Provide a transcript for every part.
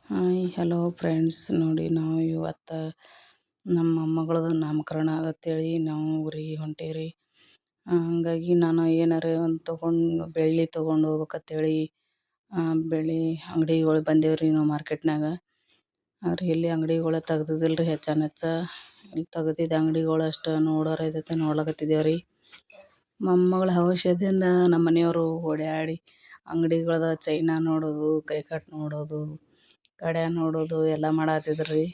Hi hello friends, ನೋಡಿ ನಾವು ಇವತ್ತು ನಮ್ಮ ಮೊಮ್ಮಗಳದು ನಾಮಕರಣ ಅದಂತೇಳಿ ನಾವು ಊರಿಗೆ ಹೊಂಟೇವ್ರಿ. ಹಂಗಾಗಿ ನಾನು ಏನಾರ ಒಂದು ತೊಗೊಂಡು ಬೆಳ್ಳಿ ತೊಗೊಂಡು ಹೋಗ್ಬೇಕಂತೇಳಿ ಬೆಳ್ಳಿ ಅಂಗಡಿಗಳು ಬಂದೇವ್ರಿ ನಾವು ಮಾರ್ಕೆಟ್ನಾಗ. ಆದ್ರೆ ಇಲ್ಲಿ ಅಂಗಡಿಗಳು ತೆಗ್ದಿದ್ದಿಲ್ಲ ರೀ. ಹೆಚ್ಚ ಇಲ್ಲಿ ತೆಗ್ದಿದ್ದ ಅಂಗಡಿಗಳು ಅಷ್ಟು ನೋಡೋರ ಇದೈತೆ ನೋಡ್ಲಕತ್ತಿದ್ದೇವ್ರಿ. ಮೊಮ್ಮಗಳ ಭವಿಷ್ಯದಿಂದ ನಮ್ಮ ಮನೆಯವರು ಓಡಾಡಿ ಅಂಗಡಿಗಳದ ಚೈನಾ ನೋಡೋದು, ಕೈಕಟ್ಟು ನೋಡೋದು, ಕಡೆ ನೋಡೋದು ಎಲ್ಲ ಮಾಡತ್ತಿದ್ರು ರೀ.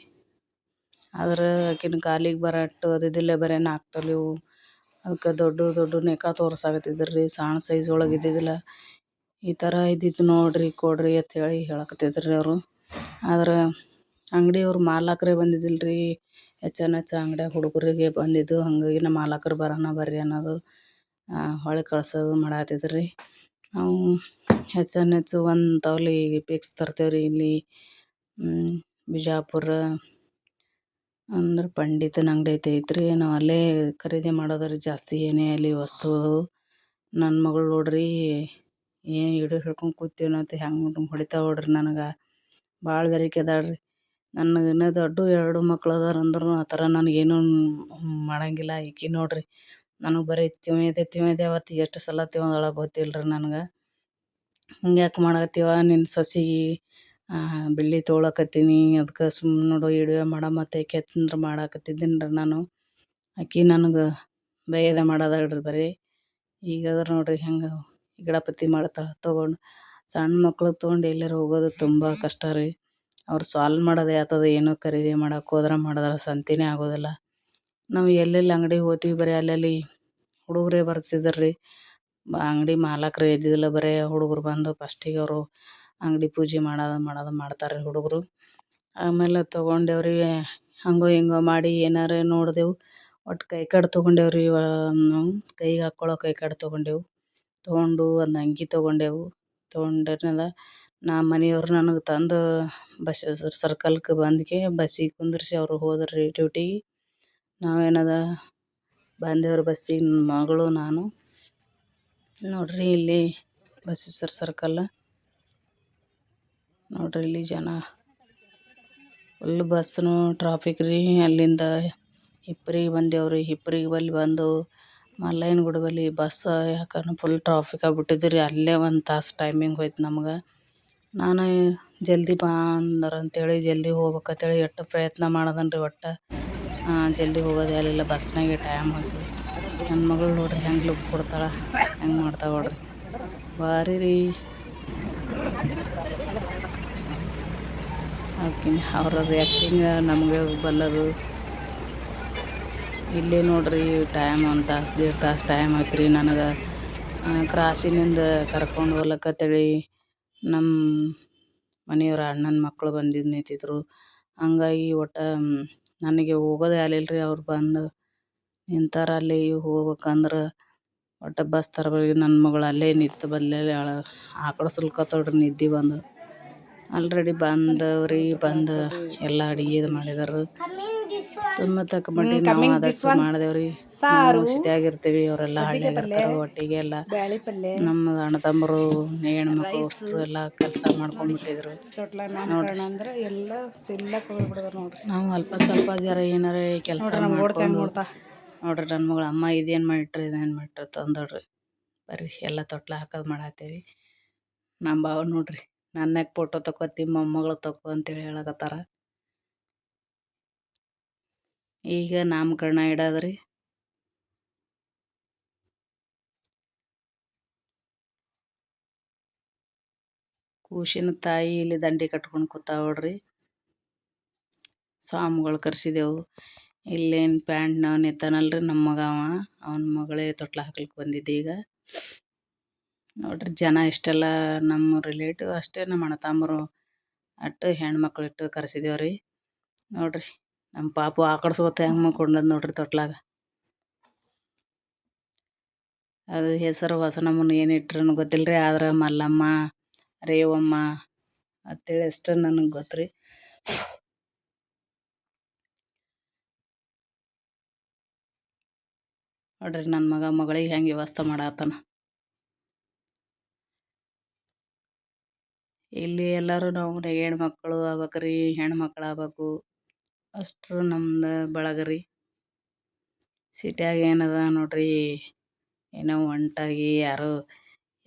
ಆದ್ರೆ ಆಕಿನ ಕಾಲಿಗೆ ಬರಟ್ಟು ಅದಿದ್ದಿಲ್ಲ, ಬರೀ 4 ತೊಲೆವು. ಅದಕ್ಕೆ ದೊಡ್ಡ ನೆಕ ತೋರ್ಸಾಕತ್ತಿದ್ರು ರೀ. ಸಣ್ಣ ಸೈಜ್ ಒಳಗೆ ಇದ್ದಿದ್ದಿಲ್ಲ. ಈ ಥರ ಇದ್ದಿದ್ದು ನೋಡ್ರಿ ಕೊಡ್ರಿ ಅಂತ ಹೇಳಕತ್ತಿದ್ರು ರೀ ಅವರು. ಆದ್ರೆ ಅಂಗಡಿಯವ್ರು ಮಾಲಕರೇ ಬಂದಿದ್ದಿಲ್ಲ ರೀ. ಹೆಚ್ಚ ಅಂಗಡಿಯಾಗ ಹುಡುಗರಿಗೆ ಬಂದಿದ್ದು. ಹಾಗಾಗಿ ನಮ್ಮ ಮಾಲಕರು ಬರೋಣ ಬರ್ರಿ ಅನ್ನೋದು ಹೊಳ್ಳಿ ಕಳ್ಸೋದು ಮಾಡತ್ತಿದ್ರು ರೀ. ನಾವು ಹೆಚ್ಚು ಒಂದು ತೊಲೆ ಫಿಕ್ಸ್ ತರ್ತೇವ್ರಿ. ಇಲ್ಲಿ ಬಿಜಾಪುರ ಅಂದ್ರೆ ಪಂಡಿತನ ಅಂಗಡಿ ಐತ್ರಿ. ನಾವು ಅಲ್ಲೇ ಖರೀದಿ ಮಾಡೋದ್ರಿ ಜಾಸ್ತಿ. ಏನೇ ಅಲ್ಲಿ ವಸ್ತು ನನ್ನ ಮಗಳು ನೋಡ್ರಿ ಏನು ಹಿಡಿದು ಹಿಡ್ಕೊಂಡು ಕೂತೇನೋ ಅಂತ ಹೆಂಗೆ ಹೊಡಿತಾಳೆ ನೋಡ್ರಿ. ನನಗೆ ಭಾಳ ಬೆರಿಕೆ ಅದಾಳ್ರಿ. ನನಗೆ ಇನ್ನೂ ದೊಡ್ಡ 2 ಮಕ್ಳು ಅದಾರ ಅಂದ್ರೂ ಆ ಥರ ನನಗೇನು ಮಾಡಂಗಿಲ್ಲ. ಈಕಿ ನೋಡ್ರಿ ನನಗೆ ಬರೀ ತಿವಿದೆ ಅವತ್ತು ಎಷ್ಟು ಸಲ ತಿವಂದಾಳ ಗೊತ್ತಿಲ್ಲ ರೀ ನನಗೆ. ಹಿಂಗ್ಯಾಕೆ ಮಾಡಕತ್ತೀವ ನಿನ್ನ ಸೊಸೆಗೆ ಬೆಳ್ಳಿ ತೊಗೊಳಕತ್ತೀನಿ, ಅದಕ್ಕೆ ಸುಮ್ಮನೆ ನೋಡು ವಿಡಿಯೋ ಮಾಡಮತ್ತೆ ಆಕೆ ಅಂತಂದ್ರೆ ಮಾಡಾಕತ್ತಿದ್ದೀನಿ ರೀ ನಾನು. ಆಕೆ ನನಗೆ ಬೈಯ್ಯದೆ ಮಾಡೋದಾಳ್ರಿ ಬರೀ. ಈಗಾದ್ರೆ ನೋಡ್ರಿ ಹೆಂಗೆ ಗಿಡಪತ್ತಿ ಮಾಡ್ತಾಳೆ ತೊಗೊಂಡು. ಸಣ್ಣ ಮಕ್ಳಿಗೆ ತೊಗೊಂಡು ಎಲ್ಲಾರು ಹೋಗೋದು ತುಂಬ ಕಷ್ಟ ರೀ. ಅವ್ರು ಸಾಲ್ವ್ ಮಾಡೋದೇ ಆಗ್ತದೆ. ಏನೋ ಖರೀದಿ ಮಾಡಕ್ಕೆ ಮಾಡಿದ್ರೆ ಸಂತಿನೇ ಆಗೋದಿಲ್ಲ. ನಾವು ಎಲ್ಲೆಲ್ಲಿ ಅಂಗಡಿಗೆ ಹೋಗ್ತೀವಿ ಬರೀ ಅಲ್ಲಲ್ಲಿ ಹುಡುಗರೇ ಬರ್ತಿದ್ರು ರೀ. ಅಂಗಡಿ ಮಾಲಕರೇ ಇದ್ದಿದ್ದಿಲ್ಲ. ಬರೀ ಹುಡುಗರು ಬಂದು ಫಸ್ಟಿಗೆ ಅವರು ಅಂಗಡಿ ಪೂಜೆ ಮಾಡೋದು ಮಾಡ್ತಾರೆ ಹುಡುಗರು. ಆಮೇಲೆ ತೊಗೊಂಡೇವ್ರಿ. ಹಂಗೋ ಹಿಂಗೋ ಮಾಡಿ ಏನಾರ ನೋಡಿದೆವು. ಒಟ್ಟು ಕೈಕಟ್ಟು ತೊಗೊಂಡೇವ್ರಿ. ನಾವು ಕೈಗೆ ಹಾಕ್ಕೊಳ್ಳೋ ಕೈಕಟ್ಟು ತೊಗೊಂಡು ಒಂದು ಅಂಗಿ ತೊಗೊಂಡೆವು. ತೊಗೊಂಡೇನದ ನಮ್ಮ ಮನೆಯವ್ರು ನನಗೆ ತಂದು ಬಸವೇಶ್ವರ ಸರ್ಕಲ್ಗೆ ಬಂದ್ಕೆ ಬಸ್ಸಿಗೆ ಕುಂದ್ರಿಸಿ ಅವರು ಹೋದ್ರು ರೀ ಡ್ಯೂಟಿಗೆ. ನಾವೇನದ ಬಂದೇವ್ರಿ ಬಸ್ಸಿಗೆ, ನನ್ನ ಮಗಳು ನಾನು. ನೋಡ್ರಿ ಇಲ್ಲಿ ಬಸವೇಶ್ವರ ಸರ್ಕಲ್ ನೋಡ್ರಿ. ಇಲ್ಲಿ ಜನ ಫುಲ್ ಬಸ್ನು ಟ್ರಾಫಿಕ್ ರೀ. ಅಲ್ಲಿಂದ ಹಿಪ್ಪರಿಗೆ ಬಂದೇವ್ರಿ. ಹಿಪ್ಪರಿಗೆ ಬಲ್ಲಿ ಬಂದು ಮಲ್ಲಯ್ಯನ ಗುಡಿ ಬಳಿ ಬಸ್ ಯಾಕಂದ್ರೆ ಫುಲ್ ಟ್ರಾಫಿಕ್ ಆಗಿಬಿಟ್ಟಿದ್ದು ರೀ. ಅಲ್ಲೇ 1 ತಾಸು ಟೈಮಿಂಗ್ ಹೋಯ್ತು ನಮ್ಗೆ. ನಾನು ಜಲ್ದಿ ಬಾ ಅಂದರು ಅಂತೇಳಿ ಜಲ್ದಿ ಹೋಗ್ಬೇಕಂತೇಳಿ ಎಷ್ಟು ಪ್ರಯತ್ನ ಮಾಡ್ದೆನು ರೀ. ಒಟ್ಟು ಜಲ್ದಿ ಹೋಗೋದೇ ಆಗಲಿಲ್ಲ. ಬಸ್ನಾಗೆ ಟೈಮ್ ಹೋಯ್ತು. ನನ್ನ ಮಗಳು ನೋಡ್ರಿ ಹೆಂಗೆ ಲುಕ್ ಕೊಡ್ತಾಳೆ, ಹೆಂಗೆ ಮಾಡ್ತಾಳೆ ನೋಡ್ರಿ. ಭಾರಿ ರೀ ಆಕಿನ ಅವ್ರದ್ದು ಆ್ಯಕ್ಟಿಂಗ್ ನಮಗೆ ಬಲ್ಲದು. ಇಲ್ಲಿ ನೋಡ್ರಿ ಟೈಮ್ 1 ತಾಸು 1.5 ತಾಸು ಟೈಮ್ ಆಯ್ತು ರೀ ನನಗೆ. ಕ್ರಾಸಿನಿಂದ ಕರ್ಕೊಂಡು ಹೋಗ್ಲಕ್ಕಂತೇಳಿ ನಮ್ಮ ಮನೆಯವ್ರ ಅಣ್ಣನ ಮಕ್ಕಳು ಬಂದಿದ್ದು ನಿಂತಿದ್ರು. ಹಂಗಾಗಿ ಒಟ್ಟು ನನಗೆ ಹೋಗೋದೇ ಆಗಲಿಲ್ಲ ರೀ. ಅವ್ರು ಬಂದು ನಿಂತಾರ ಅಲ್ಲಿ ಹೋಗ್ಬೇಕಂದ್ರೆ. ಒಟ್ಟು ಬಸ್ ತರಬಾರ್ದು. ನನ್ನ ಮಗಳು ಅಲ್ಲೇ ನಿಂತು ಬಲ್ಲೇ ಆಕಳು ಸುಲ್ಕತ್ತೋಡ್ರಿ ನಿದ್ದೆ ಬಂದು. ಆಲ್ರೆಡಿ ಬಂದವ್ರಿ. ಬಂದು ಎಲ್ಲ ಅಡುಗೆ ಮಾಡಿದಾರೆ. ಸುಮ್ಮ ತಕ್ಕಮಟ್ಟಿಗೆ ನಾವು ಆದಷ್ಟು ಮಾಡಿದೆವ್ರಿ. ನಾವು ಸಿಟಿಯಾಗಿರ್ತೀವಿ, ಅವರೆಲ್ಲ ಹಳ್ಳಿಯಾಗಿರ್ತಾರೆ. ಒಟ್ಟಿಗೆ ಎಲ್ಲ ನಮ್ಮ ಅಣ್ಣ ತಮ್ಮರು ಹೆಣ್ಮಕ್ಳು ಅಷ್ಟರು ಎಲ್ಲ ಕೆಲಸ ಮಾಡ್ಕೊಂಡ್ಬಿಟ್ಟಿದ್ರು ನೋಡ್ರಿ. ನಾವು ಅಲ್ಪ ಸ್ವಲ್ಪ ಜರ ಏನಾರ ಕೆಲಸ ಮಾಡ್ಕೊಂಡು ನೋಡ್ರಿ. ನನ್ನ ಮಗಳು ಅಮ್ಮ ಇದೇನು ಮಾಡಿಟ್ರಿ ತಂದೋಡ್ರಿ. ಬರ್ರಿ ಎಲ್ಲ ತೊಟ್ಲ ಹಾಕೋದು ಮಾಡತ್ತೀವಿ. ನಮ್ಮ ಭಾವ ನೋಡ್ರಿ ನನ್ನಾಗ ಫೋಟೋ ತಕ್ಕೊತ್ತಿ ಮೊಮ್ಮಗಳು ತಗೋ ಅಂತೇಳಿ ಹೇಳಕತ್ತಾರ. ಈಗ ನಾಮಕರಣ ಇಡೋದ್ರಿ. ಕೂಸಿನ ತಾಯಿ ಇಲ್ಲಿ ದಂಡಿ ಕಟ್ಕೊಂಡು ಕೂತಾಳ ನೋಡ್ರಿ. ಸ್ವಾಮಿಗಳು ಕರೆಸಿದೆವು. ಇಲ್ಲೇನು ಪ್ಯಾಂಟ್ನವನು ಇದ್ದಾನಲ್ರಿ ನಮ್ಮ ಮಗ, ಅವನ ಮಗಳೇ ತೊಟ್ಲ ಹಾಕ್ಲಿಕ್ಕೆ ಬಂದಿದ್ದೆ ಈಗ. ನೋಡ್ರಿ ಜನ ಇಷ್ಟೆಲ್ಲ ನಮ್ಮ ರಿಲೇಟಿವ್ ಅಷ್ಟೇ, ನಮ್ಮ ಅಣ್ಣ ತಮ್ಮರು ಅಟ್ಟು ಹೆಣ್ಮಕ್ಳು ಇಟ್ಟು ಕರೆಸಿದೇವ್ರಿ. ನೋಡ್ರಿ ನಮ್ಮ ಪಾಪು ಆಕಡ್ಸ್ಕೊತ ಹೆಂಗೆ ಮಕ್ಕೊಂಡದ್ ನೋಡ್ರಿ ತೊಟ್ಲಾಗ. ಅದು ಹೆಸರು ಹೊಸ ನಮೂನೆ ಏನು ಇಟ್ರೂ ಗೊತ್ತಿಲ್ಲ ರೀ. ಆದ್ರೆ ಮಲ್ಲಮ್ಮ ರೇವಮ್ಮ ಅಂತೇಳಿ ಅಷ್ಟು ನನಗೆ ಗೊತ್ತು ರೀ. ನೋಡ್ರಿ ನನ್ನ ಮಗಳಿಗೆ ಹೆಂಗೆ ವ್ಯವಸ್ಥೆ ಮಾಡತ್ತಾನ. ಇಲ್ಲಿ ಎಲ್ಲರೂ ನಾವು ಹೆಣ್ಮಕ್ಳು ಆಗ್ಬೇಕ್ರಿ, ಹೆಣ್ಮಕ್ಳು ಆಗ್ಬೇಕು ಅಷ್ಟ್ರು ನಮ್ದು ಬಳಗ ರೀ. ಸಿಟ್ಯಾಗ ಏನದ ನೋಡ್ರಿ, ಏನೋ ಒಂಟಾಗಿ ಯಾರೋ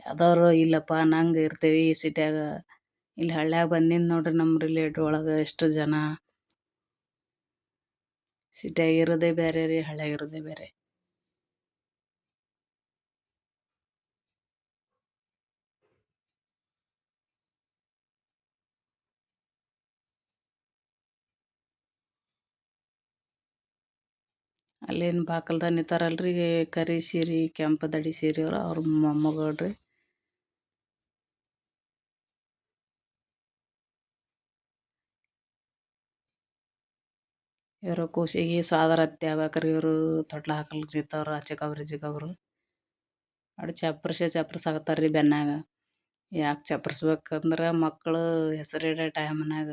ಯಾವ್ದವ್ರು ಇಲ್ಲಪ್ಪ ಅನ್ನಂಗೆ ಇರ್ತೀವಿ ಸಿಟ್ಯಾಗ. ಇಲ್ಲಿ ಹಳ್ಳ್ಯಾಗ ಬಂದಿನಿ ನೋಡ್ರಿ, ನಮ್ಮ ರಿಲೇಟಿವ್ ಒಳಗೆ ಎಷ್ಟು ಜನ ಸಿಟ್ಯಾಗ ಇರೋದೇ ಬೇರೆ ರೀ, ಹಳ್ಳ್ಯಾಗ ಇರೋದೇ ಬೇರೆ. ಅಲ್ಲೇನು ಬಾಕಲ್ದಾಗ ನಿಂತಾರಲ್ರಿ ಕರಿ ಸೀರೆ ಕೆಂಪು ದಡಿ ಸೀರೆ ಅವ್ರ ಮೊಮ್ಮಗಳ್ರಿ. ಇವರು ಕೂಸಿಗೆ ಸಾದರತ್ತಿ ಆಗ್ಬೇಕ್ರಿ. ಇವರು ತೊಟ್ಲ ಹಾಕಲ್ರಿ ನಿಂತವ್ರು ಚಿಕ್ಕವ್ರು ಚಿಕ್ಕವ್ರು. ಅವ್ರು ಚಪ್ಪರ್ಸಾಕತ್ತಾರ್ರಿ ಬೆನ್ನಾಗ. ಯಾಕೆ ಚಪ್ಪರ್ಸ್ಬೇಕಂದ್ರೆ ಮಕ್ಕಳು ಹೆಸರಿಡೋ ಟೈಮ್ನಾಗ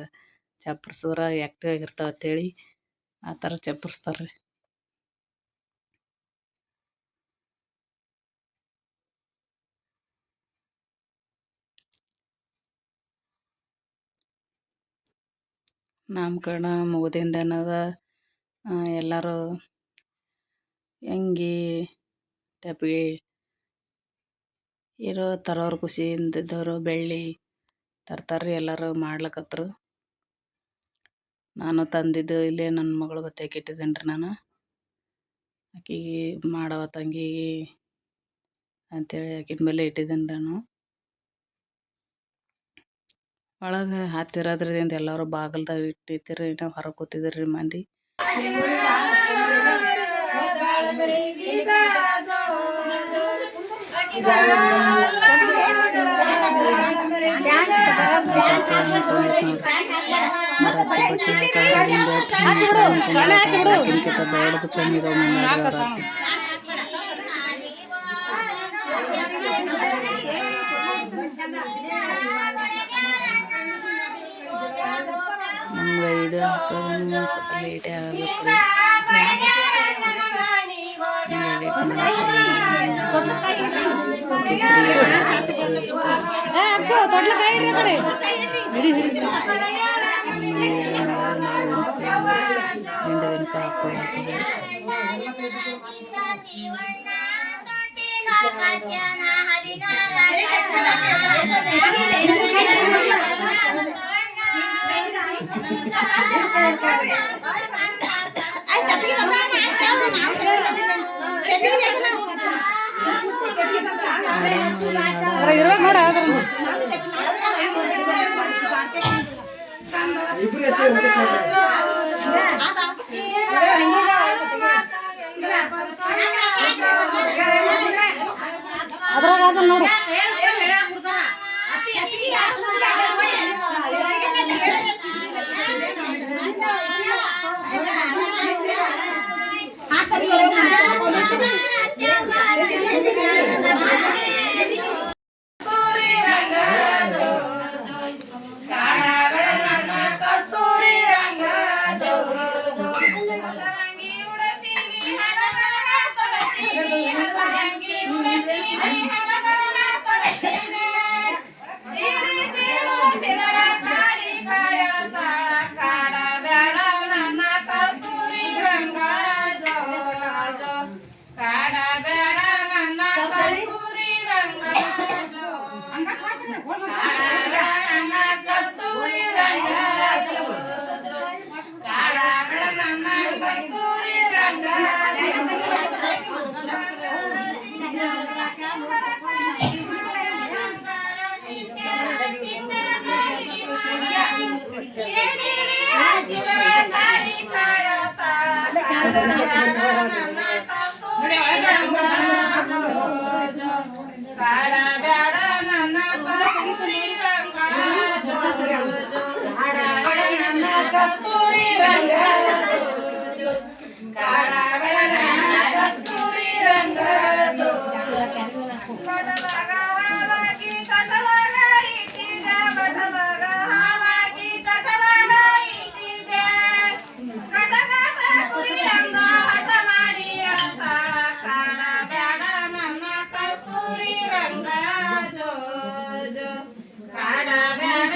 ಚಪ್ಪರ್ಸಿದ್ರೆ ಆ್ಯಕ್ಟಿವ್ ಆಗಿರ್ತಾವೆ ಅಂತೇಳಿ ಆ ಥರ ಚಪ್ಪರ್ಸ್ತಾರೆ ರೀ. ನಾಮಕರಣ ಮುಗ್ದಿಂದ ಏನದ ಎಲ್ಲರೂ ಅಂಗಿ ಟೆಪ್ಗೆ ಇರೋ ತರೋರು ಖುಷಿಯಿಂದಿದ್ದವರು ಬೆಳ್ಳಿ ತರ್ತಾರ್ರಿ ಎಲ್ಲರೂ ಮಾಡ್ಲಕತ್ರು. ನಾನು ತಂದಿದ್ದು ಇಲ್ಲೇ ನನ್ನ ಮಗಳು ಬತ್ತಕ್ಕೆ ಇಟ್ಟಿದ್ದೇನೆ ರೀ. ನಾನು ಆಕಿಗೆ ಮಾಡವ ತಂಗಿಗೆ ಅಂಥೇಳಿ ಆಕಿನ ಮೇಲೆ ಇಟ್ಟಿದ್ದೇನೆ ನಾನು. ಒಳಗೆ ಹತ್ತಿರೋದ್ರಿಂದ ಎಲ್ಲರೂ ಬಾಗಿಲ್ದಾಗ ಇಟ್ಟಿದ್ದೀರಿ, ನಾವು ಹೊರಗೆ ಕೂತಿದ್ದೀರಿ ಮಂದಿ. ಮರತ್ತಿ ಬಟ್ಟೆ ಹಾಕೋದ್ರಿಂದ ದೊಡ್ಡದು ಚೊಣ್ಣಿದಾವ ಮುಂದೆ. ನಮ್ಗೆ ವಿಡಿಯೋ ಹಾಕೋದು ಸ್ವಲ್ಪ ಲೇಟೇ ಆಗುತ್ತೆ ರೀ. ಅದ್ರಾಗ ನೋಡು ಕಾಡ ಬ್ಯಾಡ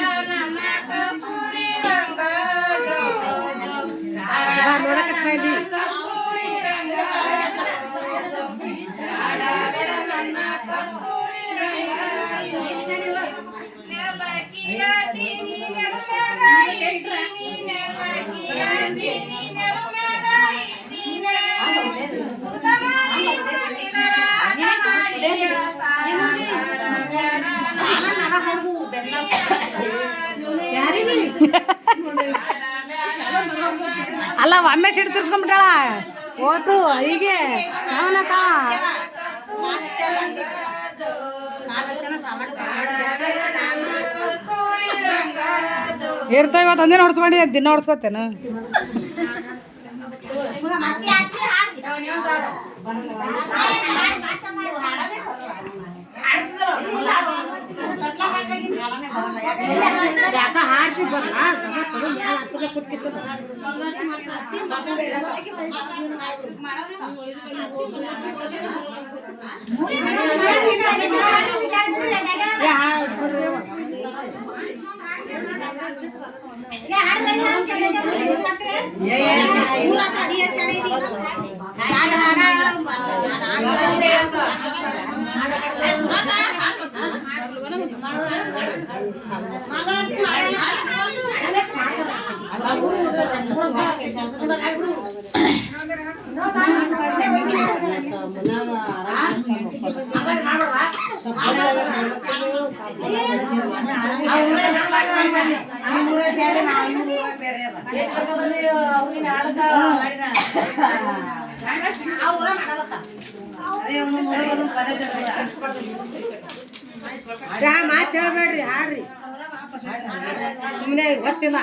ಅಲ್ಲ ಒಮ್ಮೆ ಸಿಟ್ಟು ತಿರ್ಸ್ಕೊಂಡ್ಬಿಟ್ಟಾಳ ಓಟು ಹೀಗೆ ಅವನಕ್ಕ ಇರ್ತಾವ ಇವತ್ತು ಒಂದೇ ಹೊಡ್ಸ್ಕೊಂಡು ದಿನ ಹೊಡ್ಸ್ಕೊತೇನು ಯಾಕ ಹಾಡ್ಸಿ ಬರ್ಲಾ ಮಾತು ಹೇಳ್ಬೇಡ್ರಿ ಹಾಡ್ರಿ ಸುಮ್ಮನೆ ಗೊತ್ತಿಲ್ಲ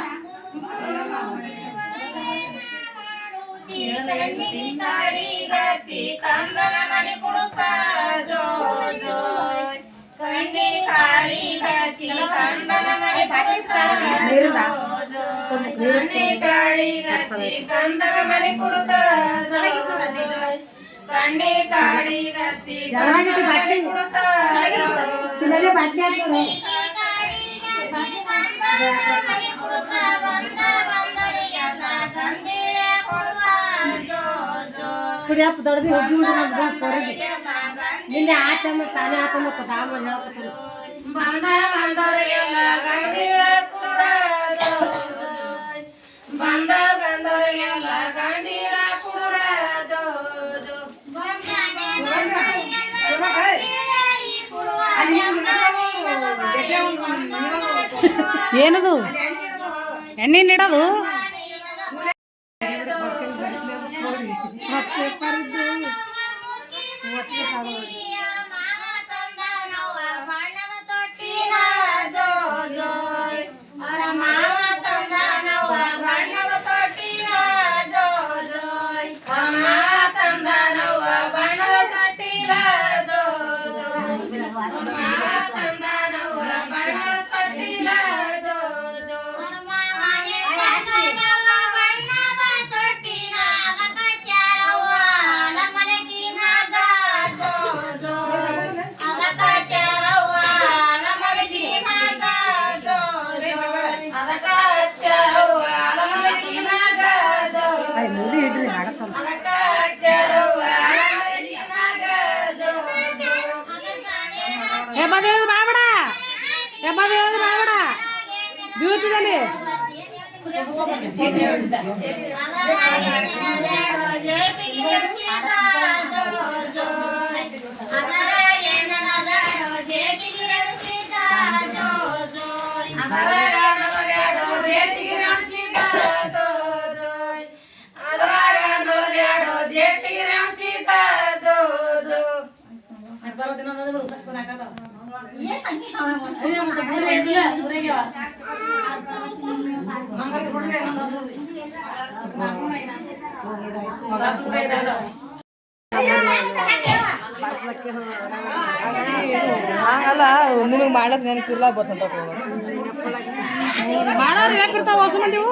ಕಂದನ ಮನೆ ಕುಡುಸ ಜೋ ಜೋ ಕಣ್ಣಿ ಕಾಳಿ ಗಚ್ಚಿ ಕಂದನ ಮನೆ ಕುಡುಸ ಕಣ್ಣಿ ಕಾಳಿ ಗಚ್ಚಿ ಕಂದನ ಮನೆ ಕುಡುಸ ಕಣ್ಣಿ ಕಾಳಿ ಗಚ್ಚಿ ಕಂದನ ಮನೆ ಕುಡುಸ ಕುಡಿಯಪ್ಪ ದೊಡ್ಡದು ಹೋಗಿ ನಿನ್ನೆ ಆತಮ್ಮ ತಾನೇ ಆತಮ್ಮ ದಾಮ ಹೇಳ್ಕೊತಾನೆ ಬಂದ ಬಂದವರಿಗೆಲ್ಲ ಗಂಡಿಳ ಕುಡುದ ಬಂದ ಬಂದವರಿಗೆಲ್ಲ ಗಂಡಿಳ ಕುಡುರ ಏನದು ಎಣ್ಣೆ ಇಡೋದು ಬೀಳ್ತಿದಲ್ಲಿ ಅಲ್ಲ ನಿನಗೆ ಮಾಡಕ್ ನೆನಪಿಲ್ಲ ಬರ್ತಂತ ಮಾಡೋರು ಯಾಕಿರ್ತಾವ ಹೊಸ ಮಂದಿವು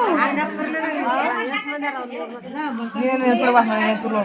ನೀನು ನೆನಪಿಲ್ಲ ನೆನಪಿಲ್ಲ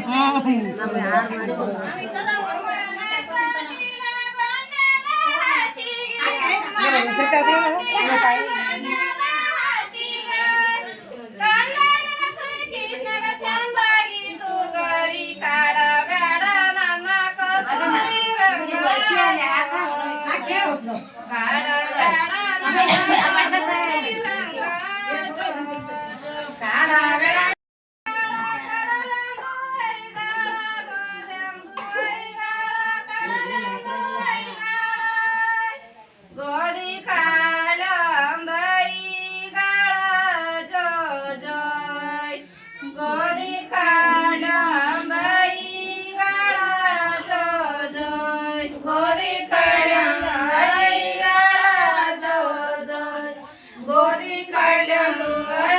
ಕಡ್ಯೊಂದು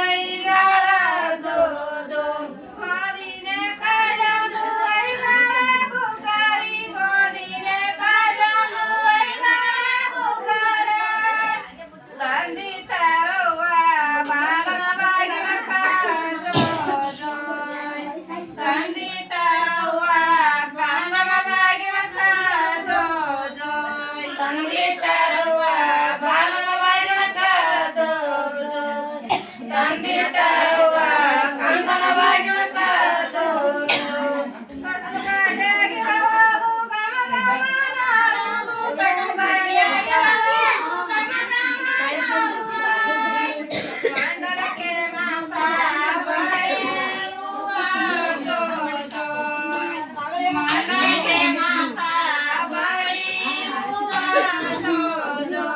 ಐಗಳ ಜೋ ಜೋ ಗೋದಿನೆ ಕಡ್ಯೊಂದು ಐಗಳ ಕುಕ್ಕರಿ ಗೋದಿನೆ ಕಡ್ಯೊಂದು ಐಗಳ ಕುಕ್ಕರೆ ತಂದಿಟ್ಟರವ್ವ ಬಾಲನ ಬಾಗಿಲಕ್ಕ ಜೋ ಜೋ ತಂದಿಟ್ಟರವ್ವ ಬಾಲನ ಬಾಗಿಲಕ್ಕ ಜೋ ಜೋ ತಂದಿಟ್ಟರವ್ವ ಬಾಲನ ಬಾಗಿಲಕ್ಕ ಜೋ ಜೋ ತಂದಿಟ್ಟರವ್ವ ಕಂದನ ಬಾಗಿಲಕ್ಕ ಜೋ ಜೋ ಕಟ್ಟುಬಾಡ್ಯಾಗಿ ಹವಾದು ಗಮ ಗಮ ನಾರುದು ಕಟ್ಟುಬಾಡ್ಯಾಗಿ ಹವಾದು ಗಮ ಗಮ ನಾರುದು ಮಂಡಲಕ್ಕೆ ನಾಥ ಬಳಿಯುವ ಜೋ ಜೋ ಮಂಡಲಕ್ಕೆ ನಾಥ ಬಳಿಯುವ ಜೋ ಜೋ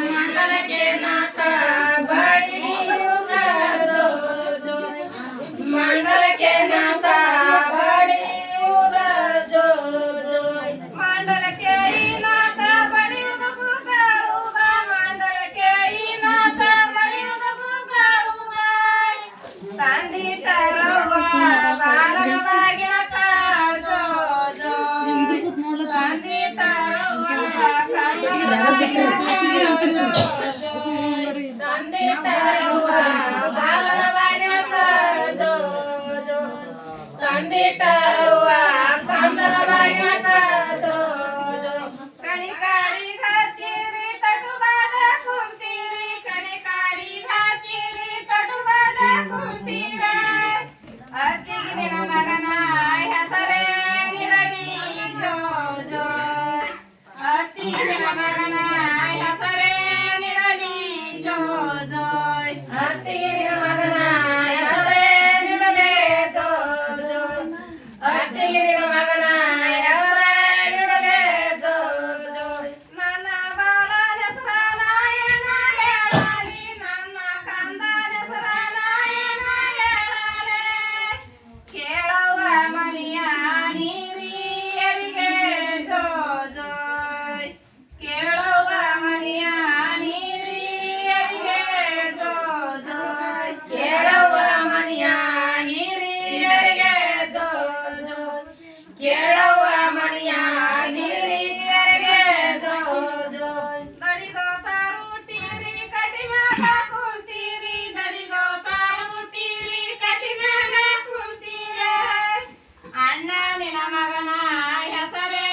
ಮಂಡಲಕ್ಕೆ ನಾಥ ಬಳಿಯುವ ಜೋ ಜೋ ಮಂಡಲಕ್ಕೆ ನಾಥ ಬಡಿಯುವುದ ಜೋ ಜೋ ಮಂಡಲಕ್ಕೆ ಈ ನಾಥ ಬಡಿಯುವುದು ಕೂಗಾಡುವುದ ಮಂಡಲಕ್ಕೆ ಈ ನಾಥ ಬಡಿಯುವುದು ಕೂಗಾಡುವುದ ತಂದಿಟ್ಟರವ್ವ ಬಾಲನ ಬಾಗಿಲಕ್ಕ ಜೋ ಜೋ ತಂದಿಟ್ಟರವ್ವ ಕಂದನ ಬಾಗಿಲಕ್ಕ ಜೋ ಜೋ ತಂದಿಟ್ಟರವ್ವ ಬಾಲನ ಬಾಗಿಲಕ್ಕ ಜೋ ಜೋ ತಂದಿಟ್ಟರವ್ವ ಕಂದನ ಬಾಗಿಲಕ್ಕ ಜೋ ಜೋ ಕಣಿ ಕಾಡಿ ಹಚ್ಚಿರಿ ತಟುಬಾಟ ಕುಂತೀರಿ ಕಣಿ ಕಾಡಿ ಹಚ್ಚಿರಿ ತಟುಬಾಟ ಕುಂತೀರ ಅತ್ತಿಗೆ ನಿನ್ನ ಮಗನ ಹೆಸರೇ ನಿಡಲಿ ಜೋ ಜೋ ಅತ್ತಿಗೆ ನಿನ್ನ ಮಗನ ಹೆಸರೇ ನಿಡಲಿ ಜೋ ಜೋ ಅತ್ತಿಗೆ ನಿನ್ನ ಮಗನ ಹೆಸರೇ ನಿಡಲೆ ಜೋ ಜೋ ಅತ್ತಿಗೆ ನಿನ್ನ ಮಗನ ಹೆಸರೇ ನಿಡಲೆ ಜೋ ಜೋ ನನ್ನ ಬಾಲನ ಹೆಸರ ನಾಯನ ಹೇಳಲಿ ನನ್ನ ಕಂದನ ಹೆಸರ ನಾಯನ ಹೇಳಲೆ ಕೇಳವ್ವ ಮನಿಯ ನೀರಿಯರಿಗೆ ಜೋ ಜೋ ಕೇಳವ್ವ ಮನಿಯ ನೀರಿಯರಿಗೆ ಜೋ ಜೋ ಕೇಳವ್ವ ಮನಿಯ ನೀರಿಯರಿಗೆ ಜೋ ಜೋ ಕೇಳವ್ವ ಮನಿಯ ನೀರಿಯರಿಗೆ ಜೋ ಜೋ ದಡಿಗೋತಾರುಟ್ಟಿರಿ ಕಟಿ ಮ್ಯಾಗ ಕುಂತೀರಿ ದಡಿಗೋತಾರುಟ್ಟಿರಿ ಕಟಿ ಮ್ಯಾಗ ಕುಂತೀರ ಅಣ್ಣ ನಿನ್ನ ಮಗನ ಹೆಸರೇ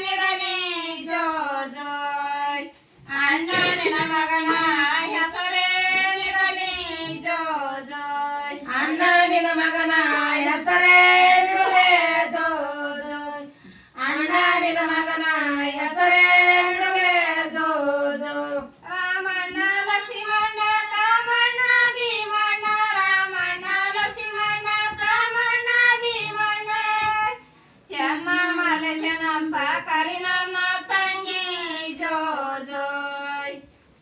ನಿಡಲಿ ಜೋ ಜೋ ಅಣ್ಣ ನಿನ್ನ ಮಗನ ಹೆಸರೇ ನಿಡಲಿ ಜೋ ಜೋ ಅಣ್ಣ ನಿನ್ನ ಮಗನ ಹೆಸರೇ ನಿಡಲೆ ಜೋ ಜೋ ಅಣ್ಣ ನಿನ್ನ ಮಗನ ಹೆಸರೇ ನಿಡಲೆ ಜೋ ಜೋ ರಾಮಣ್ಣ ಲಕ್ಷ್ಮಣ್ಣ ಕಾಮಣ್ಣ ಭೀಮಣ್ಣ ರಾಮಣ್ಣ ಲಕ್ಷ್ಮಣ್ಣ ಕಾಮಣ್ಣ ಭೀಮಣ್ಣ ಚೆನ್ನ ಮಲೇಶನಂತ ಕರಿ ನನ್ನ ತಂಗಿ ಜೋ ಜೋ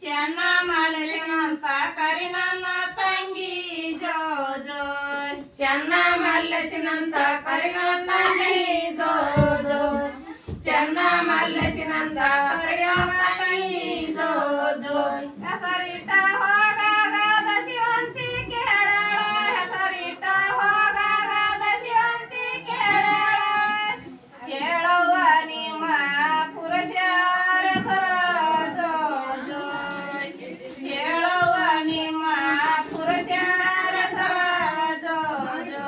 ಚೆನ್ನ ಮಲೇಶನಂತ ಕರಿ ನನ್ನ ತಂಗಿ ಜೋ ಜೋ ಚೆನ್ನ ಮಲ್ಲೇಶನಂತ ಕರಿ ನನ್ನ ತಂಗಿ ಜೋ ಜೋ ಚೆನ್ನ ಮಲ್ಲೇಶನಂತ ಕರಿಯೋ ತಂಗಿ ಜೋ ಜೋ ಹೆಸರಿಟ್ಟ ಹೋಗಾಗ ದಶಿವಂತಿ ಕೇಳಾಳ ಹೆಸರಿಟ್ಟ ಹೋಗಾಗ ದಶಿವಂತಿ ಕೇಳಾಳ ಕೇಳವ್ವ ನಿಮ್ಮ ಪುರುಷರ ಹೆಸರ ಜೋ ಜೋ ಕೇಳವ್ವ ನಿಮ್ಮ ಪುರುಷರ ಹೆಸರ ಜೋ ಜೋ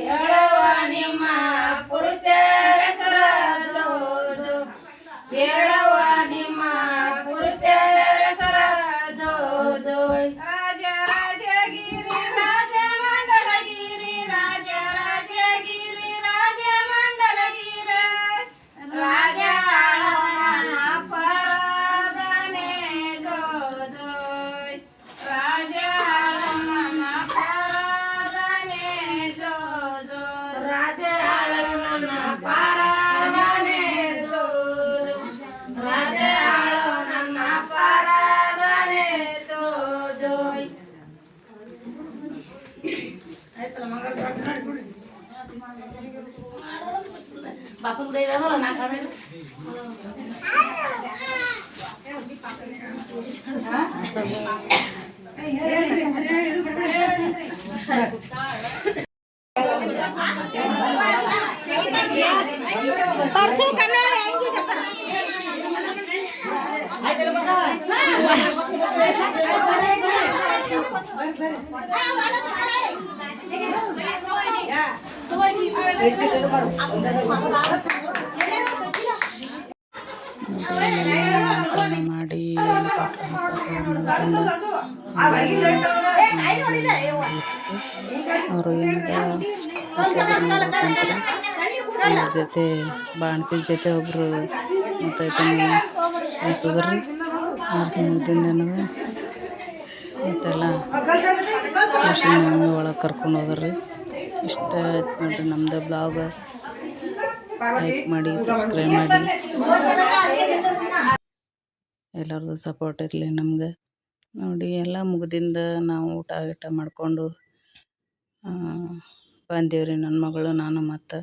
ಹೇಳವ್ವ ನಿಮ್ಮ ಪುರುಷರ ಹೆಸರ ಜೋ ಜೋ ಹೇಳವ್ವ ನಿಮ್ಮ ಪುರುಷರ ಹೆಸರ ಜೋ ಜೋ ರಾಜ ರಾಜಗಿರಿ ರಾಜ ಮಂಡಲಗಿರಿ ರಾಜ ರಾಜಗಿರಿ ರಾಜ ಮಂಡಲಗಿರಿ ರಾಜ ಆಳವನ ಪರದನೆ ಜೋ ಜೋ ರಾಜ ಆಳವನ ಪರದನೆ ಜೋ ಜೋ ರಾಜ ಆಳವನ ಪರದನೆ ಜೋ ಜೋ ರಾಜ ಆಳವನ ಪರದನೆ ಜೋ ಜೋ ಆಯ್ತಲ್ಲ ಮಗ ಬಾಪು ಕೂಡ ಇದಾವಲ್ಲ ನಾ ಕಾಣ ನಾಮಕರಣ ಮಾಡಿ ಅವರು ಅವ್ರ ಜೊತೆ ಬಾಣ್ತಿ ಜೊತೆ ಒಬ್ಬರು ಮುತ್ತೈದೆನ ಅನ್ಸಿದ್ರಿ ಆರತಿ ಮುಗ್ದಿಂದ ಅನ್ನೋದು ಮತ್ತೆಲ್ಲ ಖುಷಿನ ಒಳಗೆ ಕರ್ಕೊಂಡು ಹೋದ್ರಿ. ಇಷ್ಟ ಆಯ್ತು ನೋಡ್ರಿ ನಮ್ಮದು ಬ್ಲಾಗ್. ಲೈಕ್ ಮಾಡಿ, ಸಬ್ಸ್ಕ್ರೈಬ್ ಮಾಡಿ, ಎಲ್ಲರದ್ದು ಸಪೋರ್ಟ್ ಇರಲಿ ನಮ್ಗೆ. ನೋಡಿ ಎಲ್ಲ ಮುಗ್ದಿಂದ ನಾವು ಊಟ ಗೀಟ ಮಾಡಿಕೊಂಡು ಬಂದೀವ್ರಿ ನನ್ನ ಮಗಳು ನಾನು. ಮತ್ತು